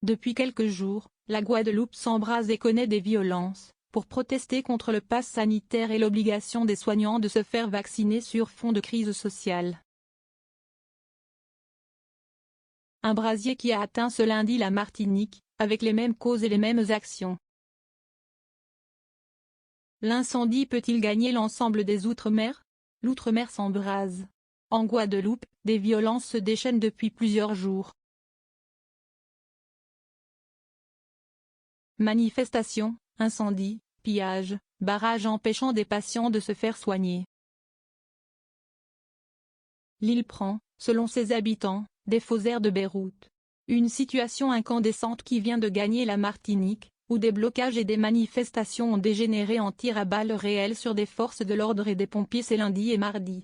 Depuis quelques jours, la Guadeloupe s'embrase et connaît des violences, pour protester contre le pass sanitaire et l'obligation des soignants de se faire vacciner sur fond de crise sociale. Un brasier qui a atteint ce lundi la Martinique, avec les mêmes causes et les mêmes actions. L'incendie peut-il gagner l'ensemble des Outre-mer? L'Outre-mer s'embrase. En Guadeloupe, des violences se déchaînent depuis plusieurs jours. Manifestations, incendies, pillages, barrages empêchant des patients de se faire soigner. L'île prend, selon ses habitants, des faux airs de Beyrouth. Une situation incandescente qui vient de gagner la Martinique, où des blocages et des manifestations ont dégénéré en tirs à balles réelles sur des forces de l'ordre et des pompiers ces lundi et mardi.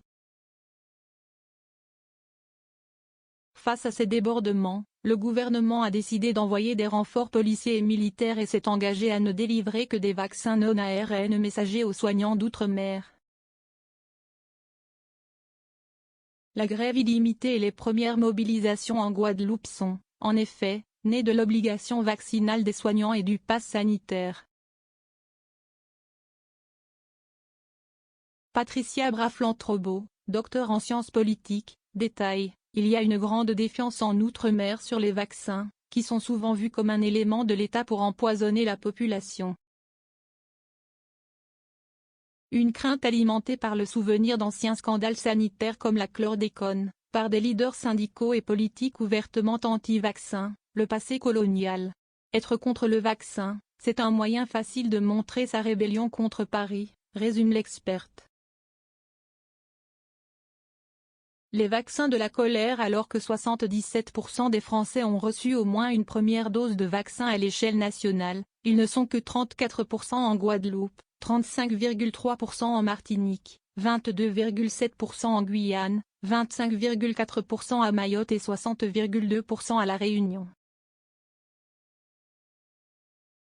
Face à ces débordements, le gouvernement a décidé d'envoyer des renforts policiers et militaires et s'est engagé à ne délivrer que des vaccins non ARN messagers aux soignants d'outre-mer. La grève illimitée et les premières mobilisations en Guadeloupe sont, en effet, nées de l'obligation vaccinale des soignants et du pass sanitaire. Patricia Braflant-Trobo, docteur en sciences politiques, détaille: il y a une grande défiance en Outre-mer sur les vaccins, qui sont souvent vus comme un élément de l'État pour empoisonner la population. Une crainte alimentée par le souvenir d'anciens scandales sanitaires comme la chlordécone, par des leaders syndicaux et politiques ouvertement anti-vaccins, le passé colonial. Être contre le vaccin, c'est un moyen facile de montrer sa rébellion contre Paris, résume l'experte. Les vaccins de la colère. Alors que 77% des Français ont reçu au moins une première dose de vaccin à l'échelle nationale, ils ne sont que 34% en Guadeloupe, 35,3% en Martinique, 22,7% en Guyane, 25,4% à Mayotte et 60,2% à La Réunion.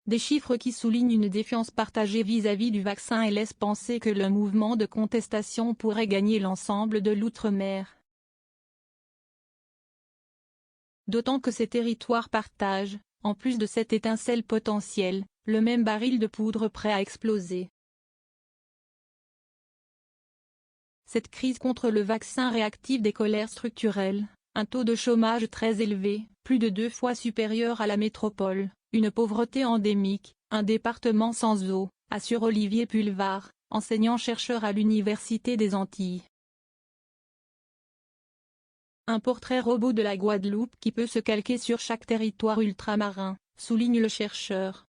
Des chiffres qui soulignent une défiance partagée vis-à-vis du vaccin et laissent penser que le mouvement de contestation pourrait gagner l'ensemble de l'outre-mer. D'autant que ces territoires partagent, en plus de cette étincelle potentielle, le même baril de poudre prêt à exploser. Cette crise contre le vaccin réactive des colères structurelles, un taux de chômage très élevé, plus de 2 fois supérieur à la métropole, une pauvreté endémique, un département sans eau, assure Olivier Pulvar, enseignant-chercheur à l'Université des Antilles. Un portrait robot de la Guadeloupe qui peut se calquer sur chaque territoire ultramarin, souligne le chercheur.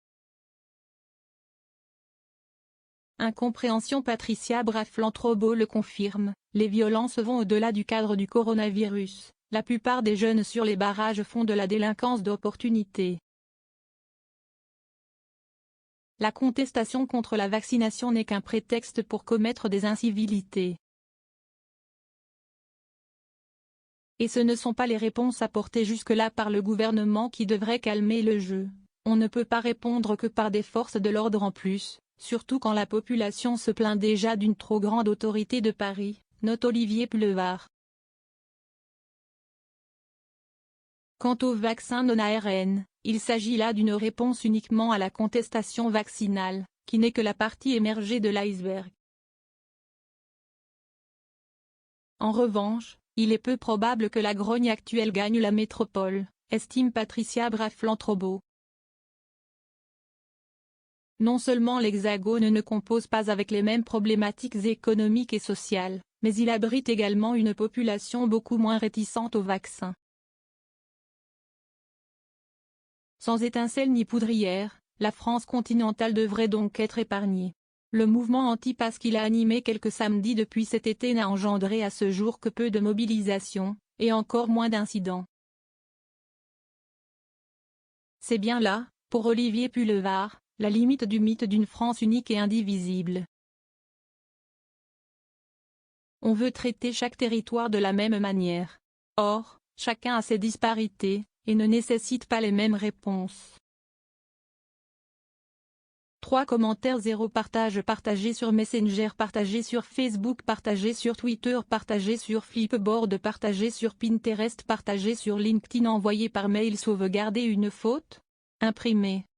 Incompréhension. Patricia Braflant-Trobo le confirme, les violences vont au-delà du cadre du coronavirus, la plupart des jeunes sur les barrages font de la délinquance d'opportunité. La contestation contre la vaccination n'est qu'un prétexte pour commettre des incivilités. Et ce ne sont pas les réponses apportées jusque-là par le gouvernement qui devraient calmer le jeu. On ne peut pas répondre que par des forces de l'ordre en plus, surtout quand la population se plaint déjà d'une trop grande autorité de Paris, note Olivier Pulvar. Quant au vaccin non-ARN, il s'agit là d'une réponse uniquement à la contestation vaccinale, qui n'est que la partie émergée de l'iceberg. En revanche, il est peu probable que la grogne actuelle gagne la métropole, estime Patricia Braflant-Trobo. Non seulement l'Hexagone ne compose pas avec les mêmes problématiques économiques et sociales, mais il abrite également une population beaucoup moins réticente au vaccin. Sans étincelle ni poudrière, la France continentale devrait donc être épargnée. Le mouvement anti-pass qui l'a animé quelques samedis depuis cet été n'a engendré à ce jour que peu de mobilisations, et encore moins d'incidents. C'est bien là, pour Olivier Pulvar, la limite du mythe d'une France unique et indivisible. On veut traiter chaque territoire de la même manière. Or, chacun a ses disparités, et ne nécessite pas les mêmes réponses. 3 commentaires 0 partage partagé sur Messenger partagé sur Facebook partagé sur Twitter partagé sur Flipboard partagé sur Pinterest partagé sur LinkedIn envoyé par mail sauvegarder une faute. Imprimer.